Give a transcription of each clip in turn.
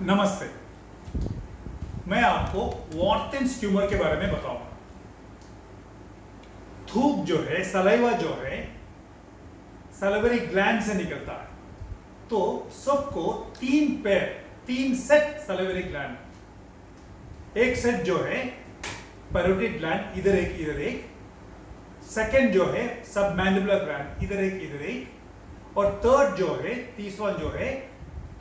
नमस्ते। मैं आपको वॉर्टिन्स ट्यूमर के बारे में बताऊंगा। थूक जो है, सलाइवा जो है, सलिवरी ग्लैंड से निकलता है। तो सबको तीन सेट सलिवरी ग्लैंड, एक सेट जो है पैरोटिड ग्लैंड, इधर एक, सेकंड जो है सबमैंडिबुलर ग्लैंड, इधर एक, और थर्ड जो है, तीसरा जो है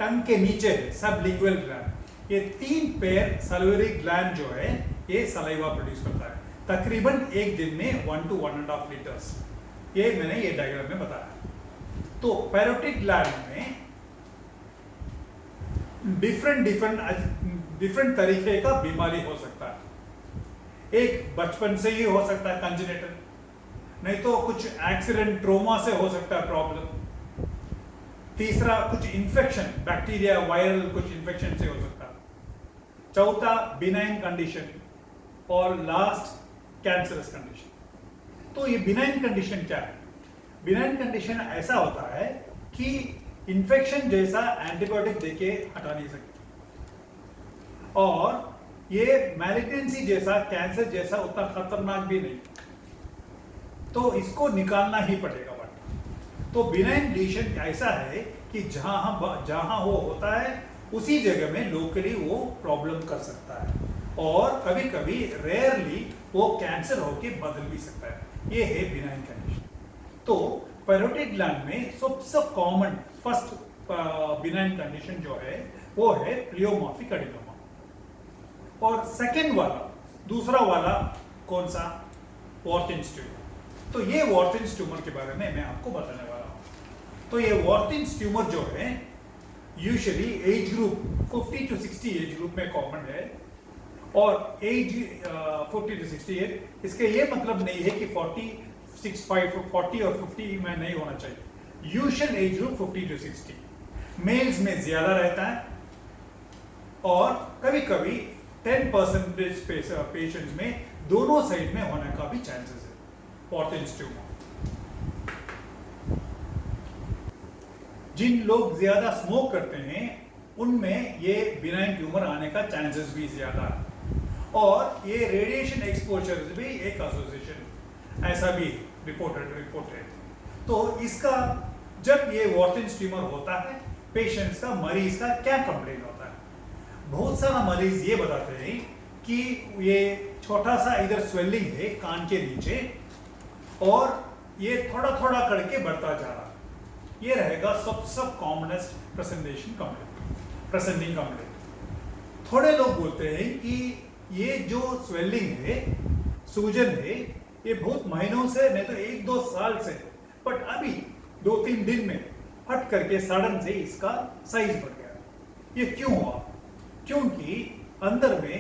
टंग के नीचे है, सबलिंगुअल ग्लैंड। ये तीन पेयर सलिवरी ग्लैंड जो है ये सलाइवा प्रोड्यूस करता है, तकरीबन एक दिन में 1 to 1.5 लीटर्स। ये मैंने ये डायग्राम में बताया। तो पैरोटिड ग्लैंड में डिफरेंट तरीके का बीमारी हो सकता है। एक बचपन से ही हो सकता है कंजेनिटल, नहीं तो कुछ एक्सीडेंट ट्रोमा से हो सकता है प्रॉब्लम। तीसरा कुछ इन्फेक्शन, बैक्टीरिया वायरल कुछ इन्फेक्शन से हो सकता है। चौथा बिनाइन कंडीशन, और लास्ट कैंसरस कंडीशन। तो ये बिनाइन कंडीशन क्या है? बिनाइन कंडीशन ऐसा होता है कि इन्फेक्शन जैसा एंटीबायोटिक देके हटा नहीं सकते, और ये मैलिग्नेंसी जैसा, कैंसर जैसा उतना खतरनाक भी नहीं, तो इसको निकालना ही पड़ेगा। तो बिनाइन लीशन ऐसा है कि जहां वो होता है उसी जगह में लोकली वो प्रॉब्लम कर सकता है, और कभी कभी रेयरली वो कैंसर होके बदल भी सकता है। ये है बिनाइन कंडीशन। तो पैरोटिड ग्लैंड में सबसे कॉमन फर्स्ट बिनाइन कंडीशन जो है वो है प्लियोमॉर्फिक एडिनोमा, और सेकेंड वाला, दूसरा वाला कौन सा? वॉर्टिन्स ट्यूमर। तो ये वॉर्टिन्स ट्यूमर के बारे में मैं आपको बताने वाला हूं। तो ये वॉर्टिन्स ट्यूमर जो है usually as group 50 to 60 age group में कॉमन है, और एज 40 to 68, इसके ये मतलब नहीं है कि 40 और 50 में नहीं होना चाहिए। Usual age group 50 to 60 males में ज्यादा रहता है, और कभी कभी 10% पेशेंट्स में दोनों साइड में होने का भी चांसेस है वॉर्टिन्स ट्यूमर। जिन लोग ज्यादा स्मोक करते हैं उनमें ये बिनाइन ट्यूमर आने का चांसेस भी ज्यादा है, और ये रेडिएशन एक्सपोजर भी एक एसोसिएशन ऐसा भी रिपोर्टेड। तो इसका जब ये वॉर्टिन्स ट्यूमर होता है, पेशेंट्स का, मरीज का क्या कंप्लेन होता है? बहुत सारा मरीज ये बताते हैं कि ये छोटा सा इधर स्वेलिंग है कान के नीचे, और ये थोड़ा थोड़ा करके बढ़ता जा रहा है। ये रहेगा सबसे कॉमनेस्ट प्रेजेंटिंग कंप्लेंट। थोड़े लोग बोलते हैं कि ये जो स्वेलिंग है, सूजन है, ये बहुत महीनों से, नहीं तो 1-2 साल से, बट अभी 2-3 दिन में फट करके सडन से इसका साइज बढ़ गया। ये क्यों हुआ? क्योंकि अंदर में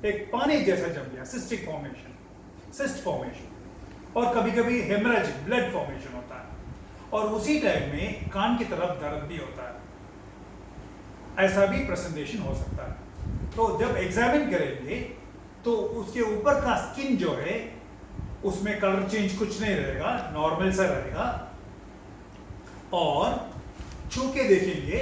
एक पानी जैसा जम गया, सिस्ट फॉर्मेशन, और कभी कभी हेमरेजिक ब्लड फॉर्मेशन होता है, और उसी टाइम में कान की तरफ दर्द भी होता है। ऐसा भी प्रेजेंटेशन हो सकता है। तो जब एग्जामिन करेंगे तो उसके ऊपर का स्किन जो है उसमें कलर चेंज कुछ नहीं रहेगा, नॉर्मल सा रहेगा, और छू के देखेंगे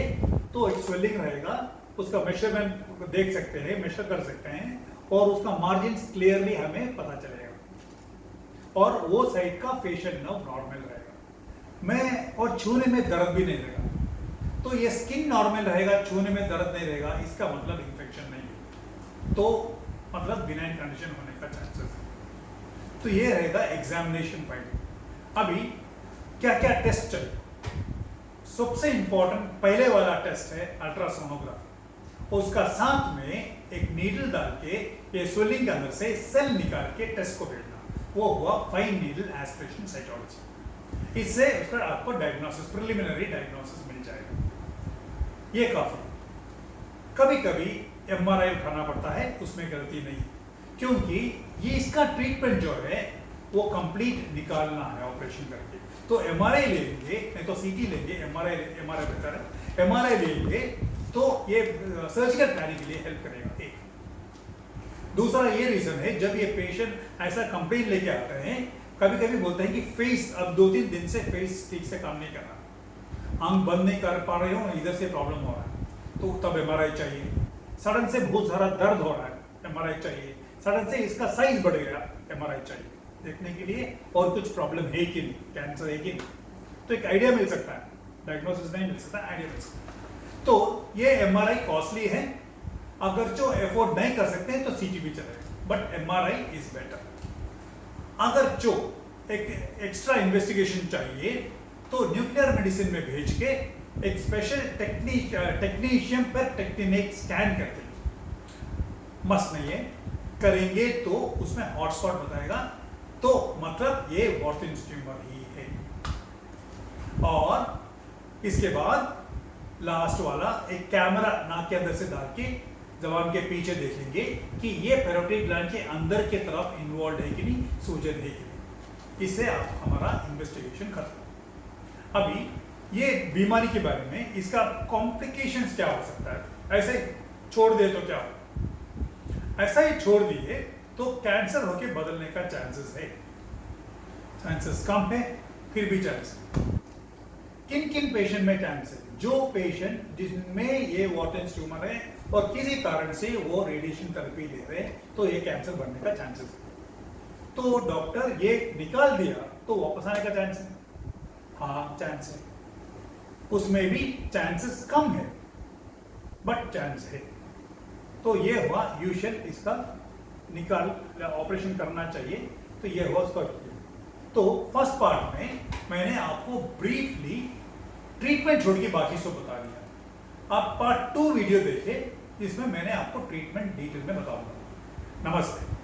तो एक स्वेलिंग रहेगा। उसका मेजरमेंट देख सकते हैं, मेजर कर सकते हैं, और उसका मार्जिन क्लियरली हमें पता चलेगा, और वो साइड का फेशियल नर्व नॉर्मल रहेगा, और छूने में दर्द भी नहीं रहेगा। तो ये स्किन नॉर्मल रहेगा, छूने में दर्द नहीं रहेगा, इसका मतलब इंफेक्शन नहीं है, तो मतलब बिनाइन कंडीशन होने का चांसेस है। तो ये रहेगा एग्जामिनेशन फाइंड। अभी क्या क्या टेस्ट चले? सबसे इंपॉर्टेंट पहले वाला टेस्ट है अल्ट्रासोनोग्राफी। उसका साथ में एक नीडल डाल के ये स्वेलिंग के अंदर से सेल निकाल के टेस्ट को भेजना, वो हुआ फाइन नीडल एस्पिरेशन साइटोलॉजी। इससे उस पर आपको डायग्नोसिस, प्रिलिमिनरी डायग्नोसिस मिल जाएगा। ये काफी। कभी कभी एमआरआई उठाना पड़ता है, उसमें गलती नहीं, क्योंकि ये इसका ट्रीटमेंट जो है वो कंप्लीट निकालना है ऑपरेशन करके। तो एमआरआई लेंगे, नहीं तो सीटी लेंगे, एमआरआई बेहतर है। एमआरआई लेंगे तो ये सर्जिकल प्लानिंग के लिए हेल्प करेगा। एक दूसरा ये रीजन है, जब ये पेशेंट ऐसा कंप्लेंट लेके आते हैं, कभी कभी बोलते हैं कि फेस, अब 2-3 दिन से फेस ठीक से काम नहीं कर रहा, आंख बंद नहीं कर पा रहे हो, इधर से प्रॉब्लम हो रहा है, तो तब एमआरआई चाहिए। सडन से बहुत सारा दर्द हो रहा है, एमआरआई चाहिए। सडन से इसका साइज बढ़ गया, एमआरआई चाहिए देखने के लिए और कुछ प्रॉब्लम है कि नहीं, कैंसर है कि नहीं, तो एक आइडिया मिल सकता है। डायग्नोसिस नहीं मिल सकता, आइडिया मिल सकता है। तो ये एमआरआई कॉस्टली है, अगर जो अफोर्ड नहीं कर सकते हैं तो सीटी भी चलेगा, बट एमआरआई इज बेटर। अगर जो एक एक्स्ट्रा इन्वेस्टिगेशन चाहिए तो न्यूक्लियर मेडिसिन में भेज के एक स्पेशल टेक्नीशियन पर टेक्निक स्कैन करते हैं। मस्त नहीं है, करेंगे तो उसमें हॉटस्पॉट बताएगा, तो मतलब ये वॉर्थिंस ट्यूमर ही है। और इसके बाद लास्ट वाला एक कैमरा नाक के अंदर से डाल के जबान के पीछे देखेंगे कि ये पैरोटिड ग्लैंड के अंदर के तरफ इन्वॉल्व है कि नहीं, सूजन है कि नहीं। इससे आप हमारा इन्वेस्टिगेशन खत्म। अभी ये बीमारी के बारे में, इसका कॉम्प्लिकेशंस क्या हो सकता है। ऐसे छोड़ दे तो क्या हो, ऐसा ही छोड़ दिए तो कैंसर होके बदलने का चांसेस है, चांसेस कम है, फिर भी चांस। किन किन पेशेंट में चांस है, जो पेशेंट जिसमें ये वॉर्थिंस ट्यूमर है और किसी कारण से वो रेडिएशन थेरेपी ले रहे हैं, तो ये कैंसर बनने का चांसेस है। तो डॉक्टर ये निकाल दिया तो वापस आने का चांस है, हाँ चांस है, उसमें भी चांसेस कम है बट चांस है। तो ये हुआ यूजुअल, इसका निकाल ऑपरेशन करना चाहिए, तो ये हुआ उसका। तो फर्स्ट पार्ट में मैंने आपको ब्रीफली ट्रीटमेंट छोड़ के बाकी सब बता दिया। आप पार्ट 2 वीडियो देखें, इसमें मैंने आपको ट्रीटमेंट डिटेल में बताऊंगा। नमस्ते।